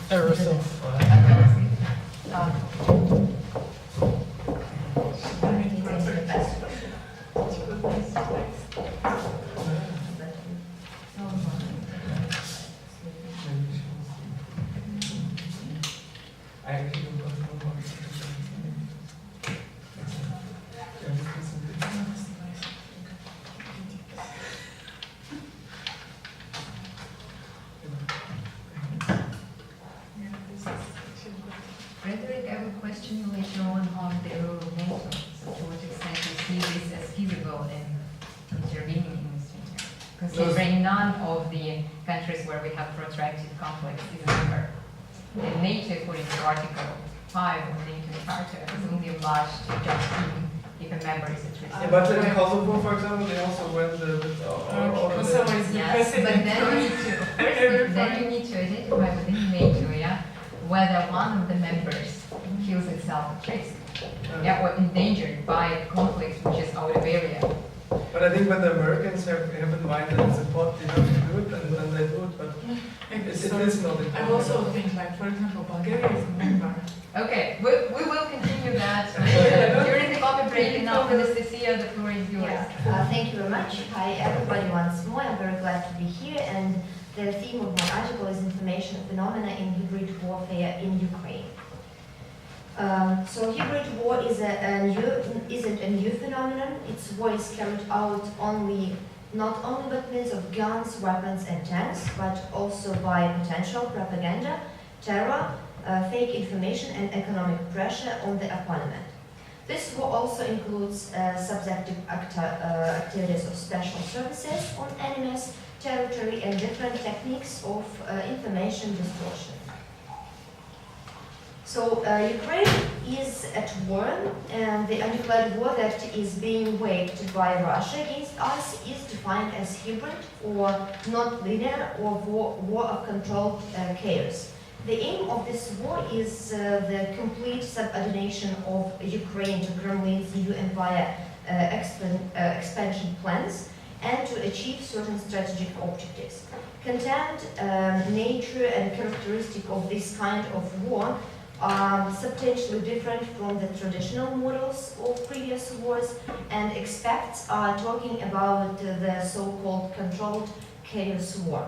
Aerosol. Frederick, I have a question later on the role of NATO. So to what extent you see this as feasible in intervening in this region? Considering none of the countries where we have protracted conflicts is a member. And NATO, according to Article 5 of the NATO Charter, is only obliged to jump in if a member is at risk. Yeah, but in Kosovo, for example, they also went with Kosovo is the Yes, but president. then you need to, of course, then you need to identify within NATO, yeah, whether one of the members feels itself at risk, yeah, or endangered by conflict which is out of area. But I think when the Americans have in mind that it's important, you have to do it, and then they do it, but it is not important. I also think, like, for example, Bulgaria is a member. Okay, we will continue that during the coffee break. Now, Anastasia, the floor is yours. Yeah, thank you very much. Hi everybody once more. I'm very glad to be here, and the theme of my article is information phenomena in hybrid warfare in Ukraine. So hybrid war isn't a new phenomenon. Its war is carried out not only by means of guns, weapons and tanks, but also by potential propaganda, terror, fake information and economic pressure on the opponent. This war also includes subjective activities of special services on enemies' territory and different techniques of information distortion. So Ukraine is at war, and the undeclared war that is being waged by Russia against us is defined as hybrid or not linear or war of controlled chaos. The aim of this war is the complete subordination of Ukraine to Kremlin's new empire expansion plans and to achieve certain strategic objectives. Content, nature and characteristic of this kind of war are substantially different from the traditional models of previous wars, and experts are talking about the so-called controlled chaos war.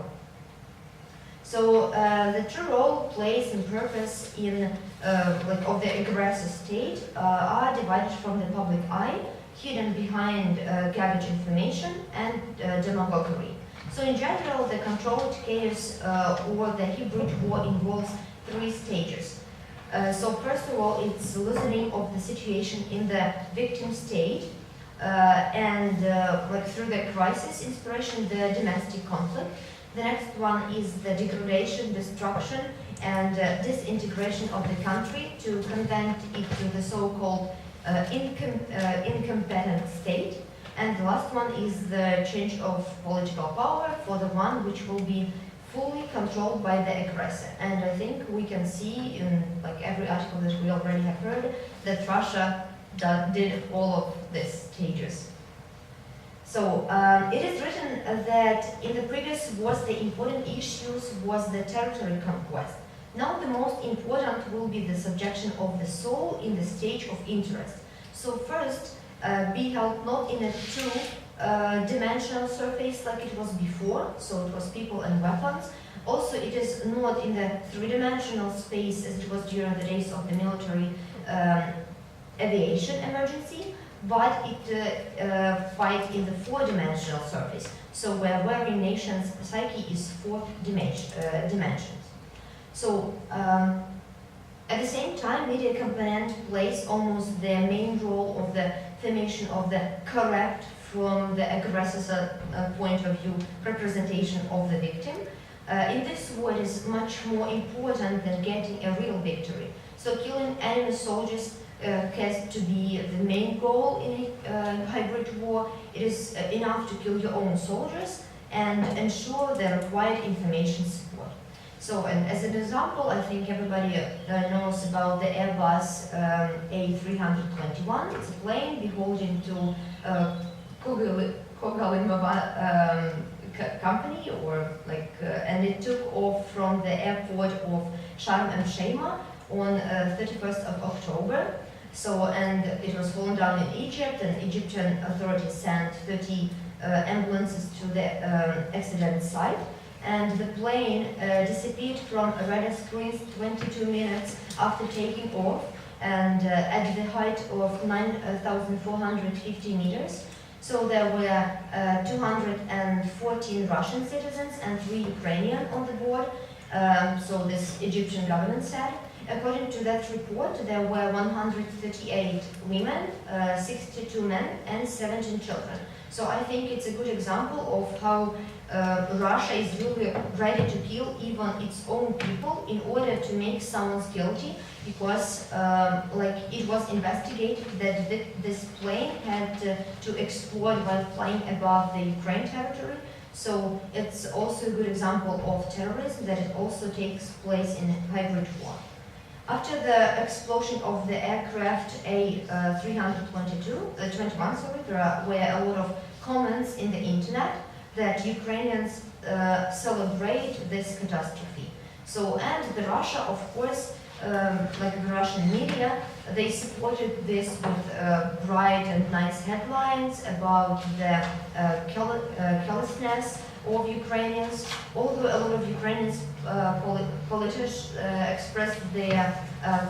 So the true role, place and purpose of the aggressor state are divided from the public eye, hidden behind garbage information and demagoguery. So in general, the controlled chaos or the hybrid war involves three stages. So first of all, it's loosening of the situation in the victim state, and through the crisis, inspiration, the domestic conflict. The next one is the degradation, destruction, and disintegration of the country to convert it to the so-called incompetent state. And the last one is the change of political power for the one which will be fully controlled by the aggressor. And I think we can see in every article that we already have heard that Russia did all of these stages. So it is written that in the previous wars the important issues was the territory conquest. Now the most important will be the subjection of the soul in the stage of interest. So first, be held not in a two-dimensional surface like it was before, so it was people and weapons. Also, it is not in the three-dimensional space as it was during the days of the military aviation emergency, but it fight in the four-dimensional surface, so where every nation's psyche is four dimensions. So, at the same time, media component plays almost the main role of the formation of the correct from the aggressor's point of view representation of the victim. In this war, it is much more important than getting a real victory. So killing enemy soldiers has to be the main goal in a hybrid war. It is enough to kill your own soldiers and ensure the required information support. So, and as an example, I think everybody knows about the Airbus A321. It's a plane belonging to Kogalymova company, or like it took off from the airport of Sharm el Sheikh on 31st of October. So, and it was flown down in Egypt, and Egyptian authorities sent 30 ambulances to the accident site. And the plane disappeared from radar screens 22 minutes after taking off, and at the height of 9,450 meters. So there were 214 Russian citizens and 3 Ukrainian on the board, so this Egyptian government said. According to that report, there were 138 women, 62 men, and 17 children. So I think it's a good example of how Russia is really ready to kill even its own people in order to make someone guilty, because like it was investigated that this plane had to explode while flying above the Ukraine territory. So it's also a good example of terrorism, that it also takes place in hybrid war. After the explosion of the aircraft A321, there were a lot of comments in the internet that Ukrainians celebrate this catastrophe. So, and the Russia, of course, like the Russian media, they supported this with bright and nice headlines about the carelessness of Ukrainians. Although a lot of Ukrainians politicians expressed their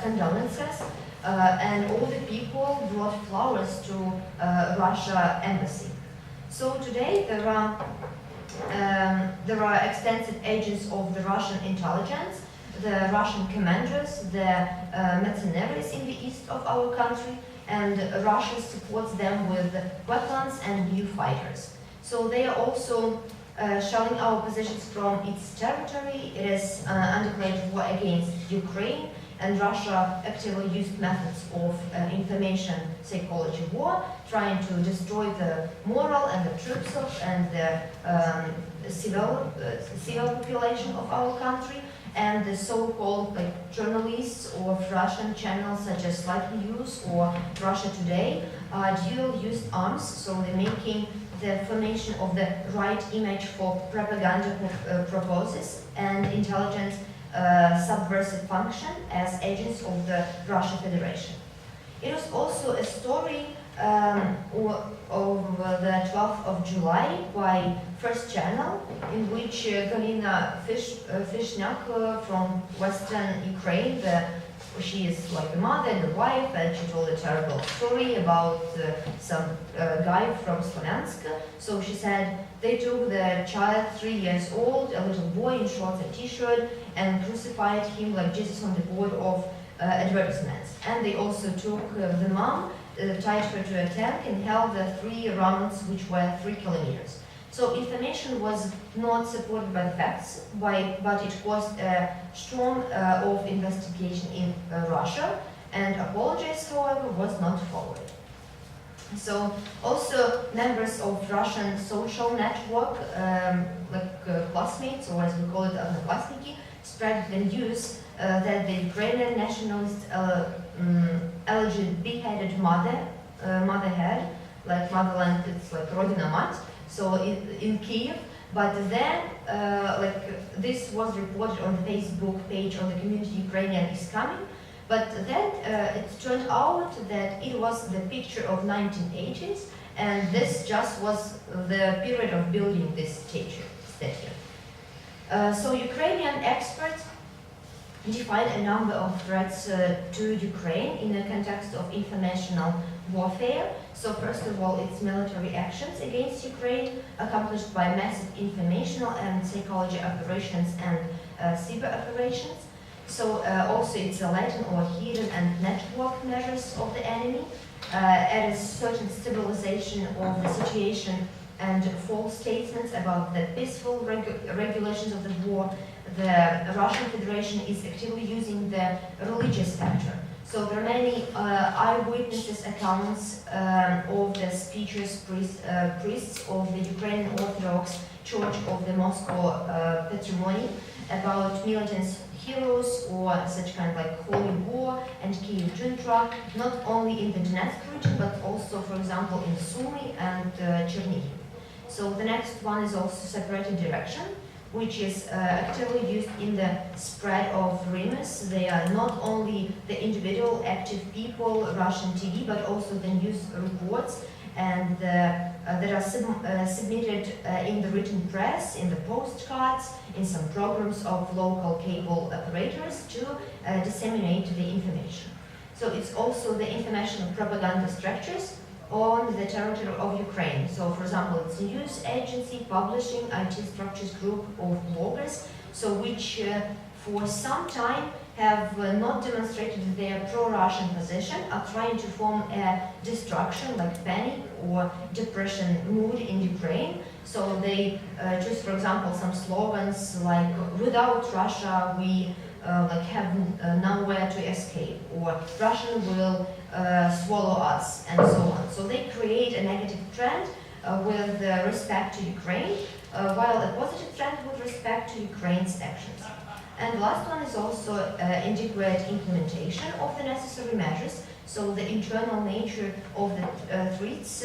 condolences, and all the people brought flowers to Russia embassy. So today there are extensive agents of the Russian intelligence, the Russian commanders, the mercenaries in the east of our country, and Russia supports them with weapons and new fighters. So they are also shelling our positions from its territory. It is undeclared war against Ukraine, and Russia actively used methods of information psychology war, trying to destroy the moral and the troops of and the civil population of our country. And the so-called journalists of Russian channels such as Slightly News or Russia Today are dual-use arms, so they're making the formation of the right image for propaganda purposes and intelligence subversive function as agents of the Russian Federation. It was also a story of the 12th of July by First Channel, in which Galina Fishnak from Western Ukraine, she is like the mother and the wife, and she told a terrible story about some guy from Slavyansk. So she said they took the child, 3 years old, a little boy in shorts and t-shirt, and crucified him like Jesus on the board of advertisements. And they also took the mom, tied her to a tank, and held the 3 rounds, which were 3 kilometers. So information was not supported by the facts, but it caused a storm of investigation in Russia, and apologies, however, was not followed. So also members of Russian social network, classmates, or as we call it, Одноклассники, spread the news that the Ukrainian nationalist allegedly beheaded motherhead, like motherland, it's like Rodina Mat, so in Kiev. But then, this was reported on the Facebook page on the community Ukrainian is coming. But then it turned out that it was the picture of 1980s, and this just was the period of building this statue. So Ukrainian experts defined a number of threats to Ukraine in the context of informational warfare. So first of all, it's military actions against Ukraine accomplished by massive informational and psychology operations and cyber operations. So also it's a latent or hidden and network measures of the enemy, at a certain stabilization of the situation and false statements about the peaceful regulations of the war. The Russian Federation is actively using the religious factor. So there are many eyewitnesses accounts of the speeches priests of the Ukrainian Orthodox Church of the Moscow Patrimony about militant heroes or such kind of like Holy War and Kiev Junta, not only in the Donetsk region, but also, for example, in Sumy and Chernihiv. So the next one is also separated direction. which is actively used in the spread of rumors. They are not only the individual active people, Russian TV, but also the news reports, and that are submitted in the written press, in the postcards, in some programs of local cable operators to disseminate the information. So it's also the international propaganda structures on the territory of Ukraine. So, for example, it's a news agency, publishing, IT structures, group of bloggers, so which for some time have not demonstrated their pro-Russian position, are trying to form a destruction, like panic or depression mood in Ukraine. So they choose, for example, some slogans like "Without Russia, we have nowhere to escape," or "Russian will swallow us," and so on. So they create a negative trend with respect to Ukraine, while a positive trend with respect to Ukraine's actions. And the last one is also integrate implementation of the necessary measures. So the internal nature of the threats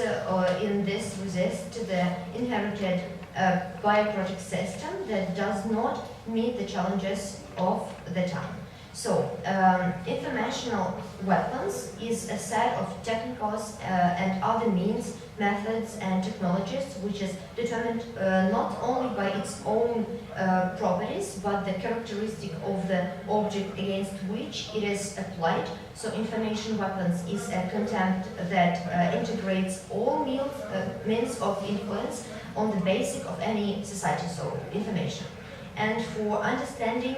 in this resist the inherited bioproject system that does not meet the challenges of the time. So, informational weapons is a set of technicals and other means, methods and technologies which is determined not only by its own properties, but the characteristic of the object against which it is applied. So information weapons is a contempt that integrates all means of influence on the basic of any society, so information. And for understanding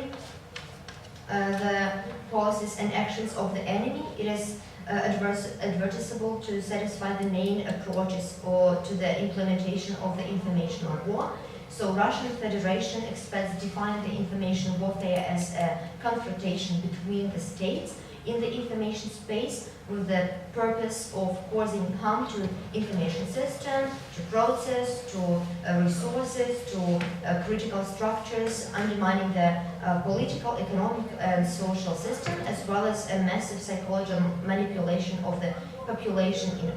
the policies and actions of the enemy, it is advertisable to satisfy the main approaches or to the implementation of the informational war. So Russian Federation experts define the information warfare as a confrontation between the states in the information space with the purpose of causing harm to information system, to process, to resources, to critical structures, undermining the political, economic and social system, as well as a massive psychological manipulation of the population in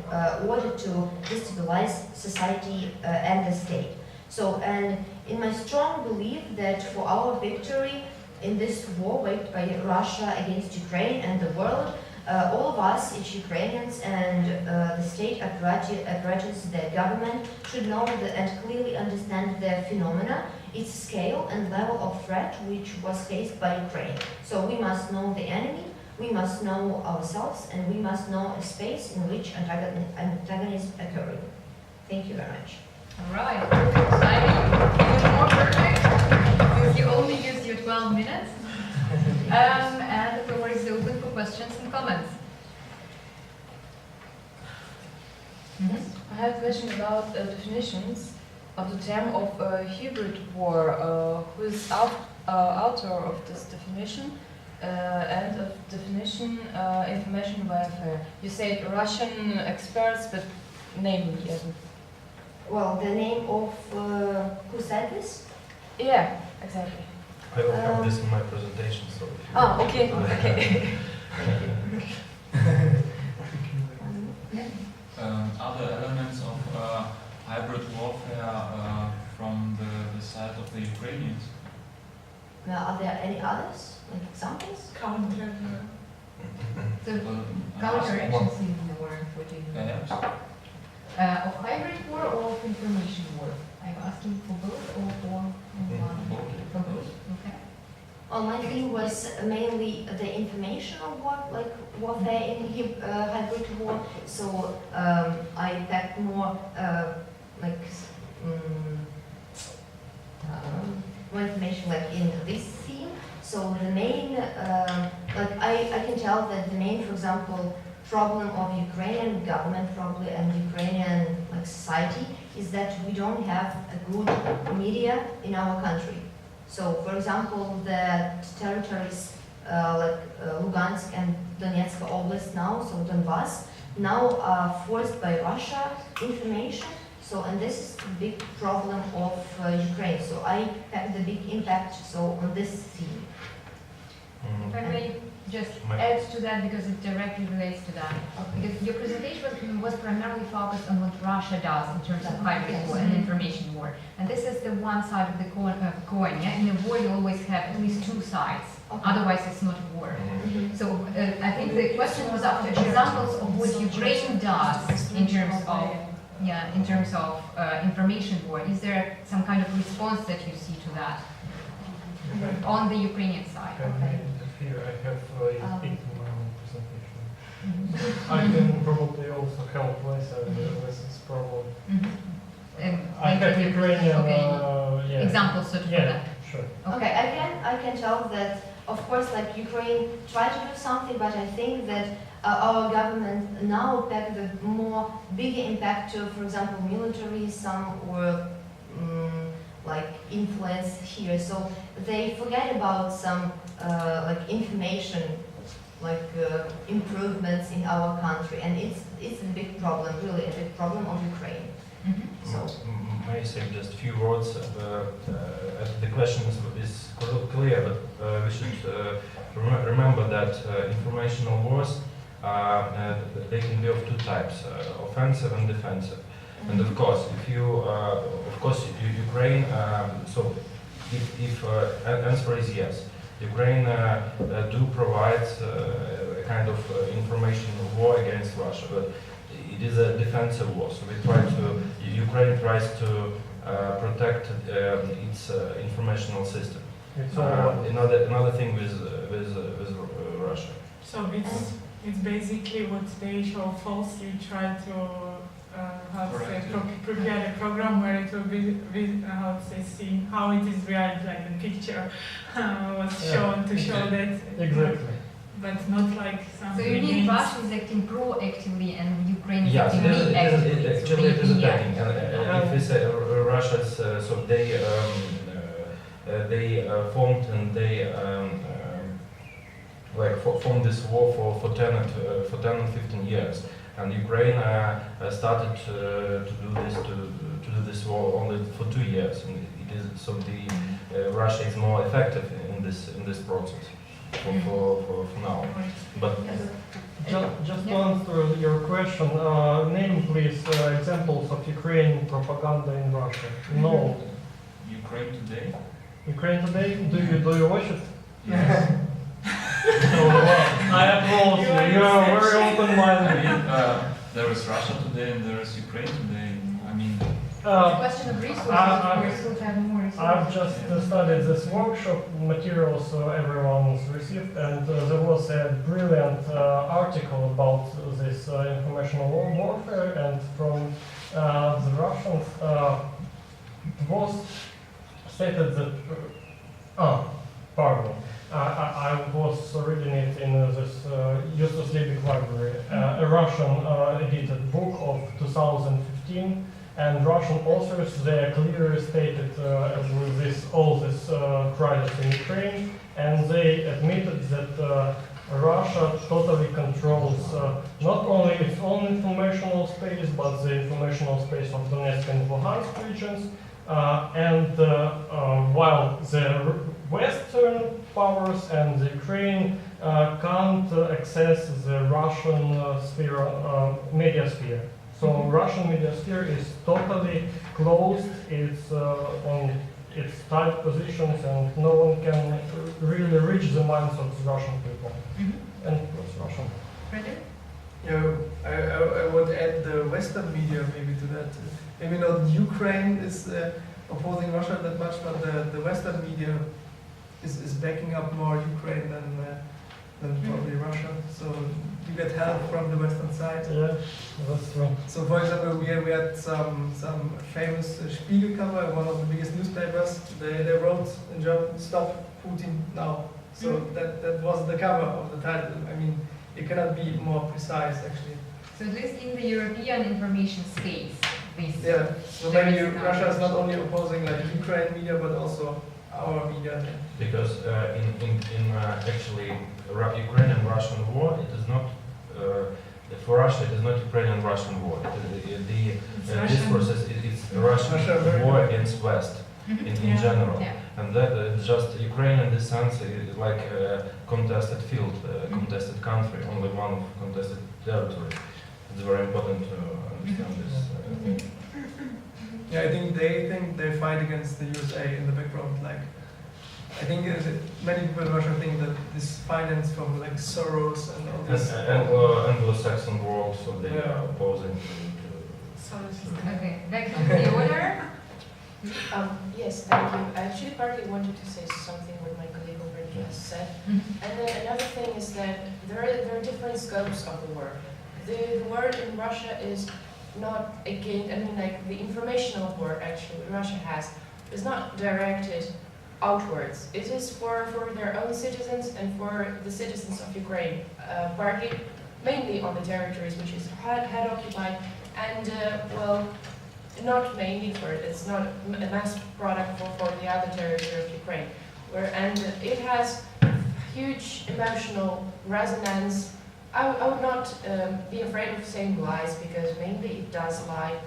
order to destabilize society and the state. So, and in my strong belief that for our victory in this war waged by Russia against Ukraine and the world, all of us, each Ukrainians and the state apparatus, the government, should know and clearly understand the phenomena, its scale and level of threat which was faced by Ukraine. So we must know the enemy, we must know ourselves, and we must know a space in which antagonism occurring. Thank you very much. All right, even more perfect, because you only used your 12 minutes. And the floor is open for questions and comments. I have a question about definitions of the term of hybrid war. Who is author of this definition and of definition information warfare? You said Russian experts, but name me. Well, the name of who said this? Yeah, exactly. I will have this in my presentation, so if you Okay, okay. Other elements of hybrid warfare from the side of the Ukrainians? Are there any others, like examples? Counter. So, Well, counteraction seems the word for doing yeah. of hybrid war or of information war? I'm asking for both or for one? For both, okay. Well, my thing was mainly the informational war, like warfare in hybrid war. So I packed more more information like in this theme. So the main, I can tell that the main, for example, problem of Ukrainian government probably and Ukrainian society is that we don't have a good media in our country. So, for example, the territories Lugansk and Donetsk Oblast now, so Donbass, now are forced by Russia information. So, and this is the big problem of Ukraine. So I have the big impact on this theme. If I may just My- add to that because it directly relates to that. Because your presentation was primarily focused on what Russia does in terms of hybrid war and information war. And this is the one side of the coin. Yeah? In a war, you always have at least two sides. Otherwise, it's not a war. So I think the question was after examples of what Ukraine does in terms of information war. Is there some kind of response that you see to that on the Ukrainian side? Here I have it in my own presentation. I can probably also help Lisa with this problem. And I have Ukrainian examples sort of for that. Sure. Okay, I can tell that, of course, like Ukraine tried to do something, but I think that our government now packed the more bigger impact to, for example, military, some were like influence here, so they forget about some like information, like improvements in our country, and it's a big problem, really a big problem of Ukraine. So. May I say just a few words? The question is clear, but we should remember that informational wars they can be of two types: offensive and defensive. And of course, if you, Ukraine. So, if answer is yes, Ukraine do provide a kind of information war against Russia, but it is a defensive war. So Ukraine tries to protect its informational system. Another thing with Russia. So it's basically what they show false. You try to prepare a program where it will be see how it is reality, like the picture was shown to show that. Exactly. But not like something. So you need Russia is acting proactively and Ukraine is Yes, acting reactively. actually it is attacking. And if we say Russia's, so they formed and they formed this war for 10 and 15 years. And Ukraine started to do this war only for 2 years, and it is so Russia is more effective in this process for now. But just to answer your question, name please examples of Ukrainian propaganda in Russia. No. Ukraine today? Ukraine today? Do you watch it? Yes. I applaud you. You are very open-minded. There is Russia today and there is Ukraine today. I mean, It's a question of resources, of course, to have more resources. I've just studied this workshop materials everyone's received, and there was a brilliant article about this informational warfare, and from the Russians it was stated that pardon. I was reading it in this Justus Liebig library, a Russian edited book of 2015, and Russian authors, they clearly stated all this crisis in Ukraine, and they admitted that Russia totally controls not only its own informational space, but the informational space of Donetsk and Luhansk regions, and while the Western powers and the Ukraine can't access the Russian media sphere. So Russian media sphere is totally closed, it's on its tight positions, and no one can really reach the minds of the Russian people. And it's Russian. Frederick? Yeah, I would add the Western media maybe to that. Maybe not Ukraine is opposing Russia that much, but the Western media is backing up more Ukraine than probably Russia. So you get help from the Western side. Yeah, that's true. So for example, we had some famous Spiegel cover, one of the biggest newspapers. They wrote in German, "Stop Putin now." So that was the cover of the title. I mean, it cannot be more precise actually. So at least in the European information space, Yeah, so maybe Russia is not only opposing like Ukraine media, but also our media. because in actually Ukrainian Russian war, it is not for Russia. It is not Ukrainian Russian war. This process is Russian war against West in general. Yeah. and that just Ukraine in this sense is like a contested field, a contested country, only one of contested territory. It's very important to understand this thing. Yeah, I think they fight against the USA in the background. Like, I think many people in Russia think that this finance from like Soros and all this. And Anglo-Saxon world, so they are opposing to Okay, back to the order. Yes, thank you. I actually partly wanted to say something what my colleague already has said. And then another thing is that there are different scopes of the war. The war in Russia is not against, I mean, like the informational war actually Russia has is not directed outwards. It is for their own citizens and for the citizens of Ukraine, partly, mainly on the territories which is had occupied, and well, not mainly for it. It's not a mass product for the other territory of Ukraine, and it has huge emotional resonance. I would not be afraid of saying lies, because mainly it does lie,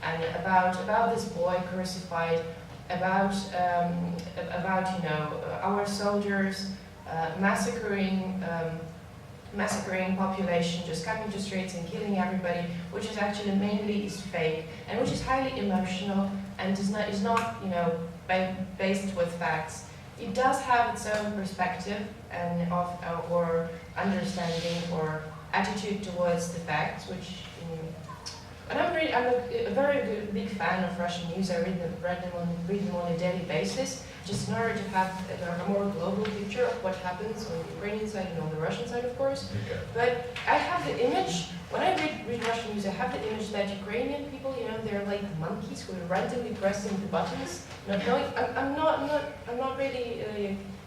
and about this boy crucified, about you know our soldiers massacring population, just coming to streets and killing everybody, which is actually mainly is fake and which is highly emotional and is not you know based with facts. It does have its own perspective and or understanding or attitude towards the facts, which. And I'm a very big fan of Russian news. I read them on a daily basis, just in order to have a more global picture of what happens on the Ukrainian side and on the Russian side, of course. Okay. But I have the image, when I read Russian news, I have the image that Ukrainian people, you know, they're like monkeys who are randomly pressing the buttons, not knowing. I'm not really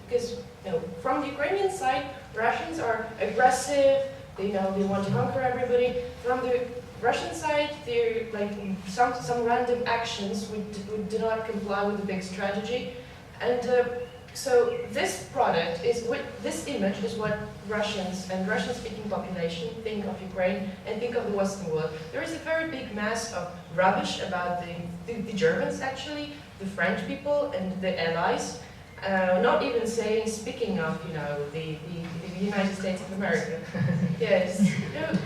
because you know, from the Ukrainian side, Russians are aggressive. They want to conquer everybody. From the Russian side, they're like some random actions would do not comply with the big strategy, and so this product is this image is what Russians and Russian-speaking population think of Ukraine and think of the Western world. There is a very big mass of rubbish about the Germans, actually, the French people and the allies. Not even speaking of the United States of America. Yes,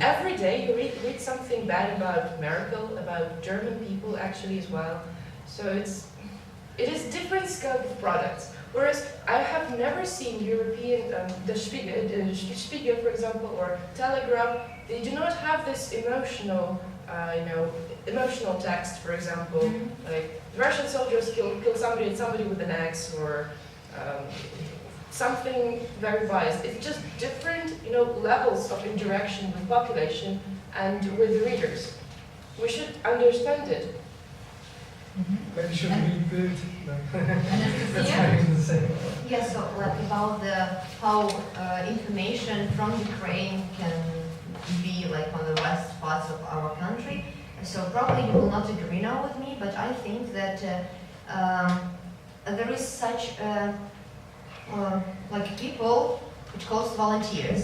every day you read something bad about Merkel, about German people actually as well. So it is different scope of products. Whereas I have never seen European the Spiegel, for example, or Telegraph. They do not have this emotional emotional text. For example, like Russian soldiers kill somebody with an axe or. Something very biased. It's just different, levels of interaction with population and with the readers. We should understand it. Maybe should rebuild. Anastasia? Yeah, so like about how information from Ukraine can be like on the west parts of our country. So probably you will not agree now with me, but I think that there is such like people which calls volunteers.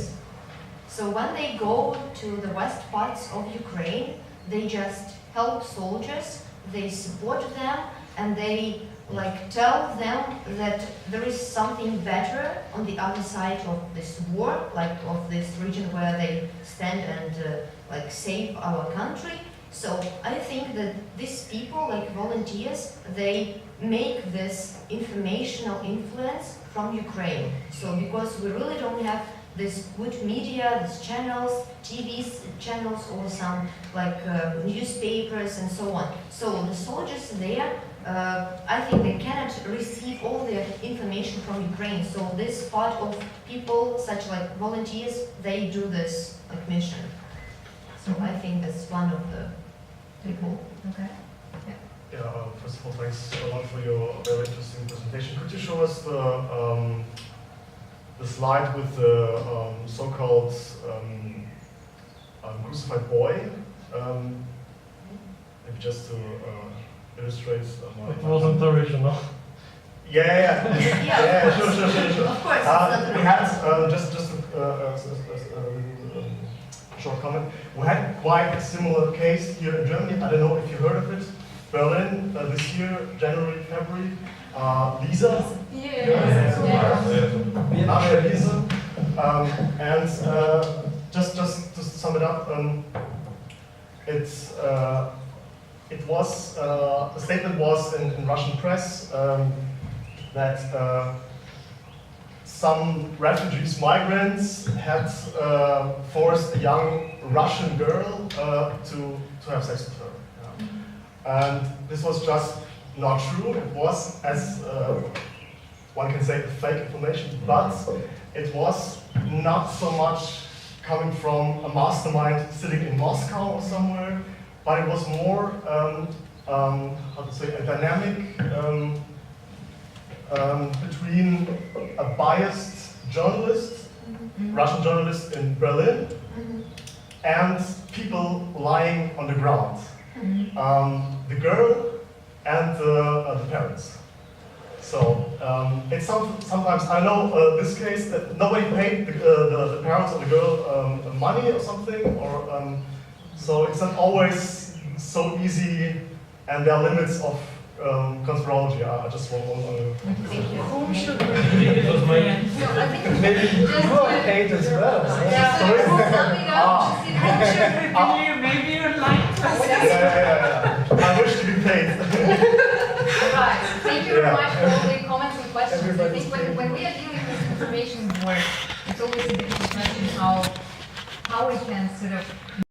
So when they go to the west parts of Ukraine, they just help soldiers, they support them, and they like tell them that there is something better on the other side of this war, like of this region where they stand and like save our country. So I think that these people, like volunteers, they make this informational influence from Ukraine. So because we really don't have this good media, these channels, TV channels, or some like newspapers and so on. So the soldiers there, I think they cannot receive all the information from Ukraine. So this part of people, such like volunteers, they do this like mission. So I think that's one of the people. Okay. Yeah, first of all, thanks a lot for your very interesting presentation. Could you show us the slide with the so-called crucified boy? Maybe just to illustrate It wasn't original. Yeah, sure. Of course, it's not We had just a short comment. We had quite a similar case here in Germany. I don't know if you heard of it. Berlin this year, January, February, Lisa. Nasha Lisa. And just to sum it up, it was the statement was in Russian press that some refugees, migrants, had forced a young Russian girl to have sex with her. Yeah. And this was just not true. It was, as one can say, fake information, but it was not so much coming from a mastermind sitting in Moscow or somewhere, but it was more, how to say, a dynamic between a biased journalist, Russian journalist in Berlin, and people lying on the ground. The girl and the parents. So it's sometimes, I know this case that nobody paid the parents of the girl money or something, or so it's not always so easy, and there are limits of conspirology. I just want to. Whom should we believe? Maybe you are paid as well. Whom should we believe? Maybe you're lying to us. Yeah. I wish to be paid. Right. Thank you very much for all the comments and questions. Everybody's I think when we are dealing with information work, it's always a difficult question how we can sort of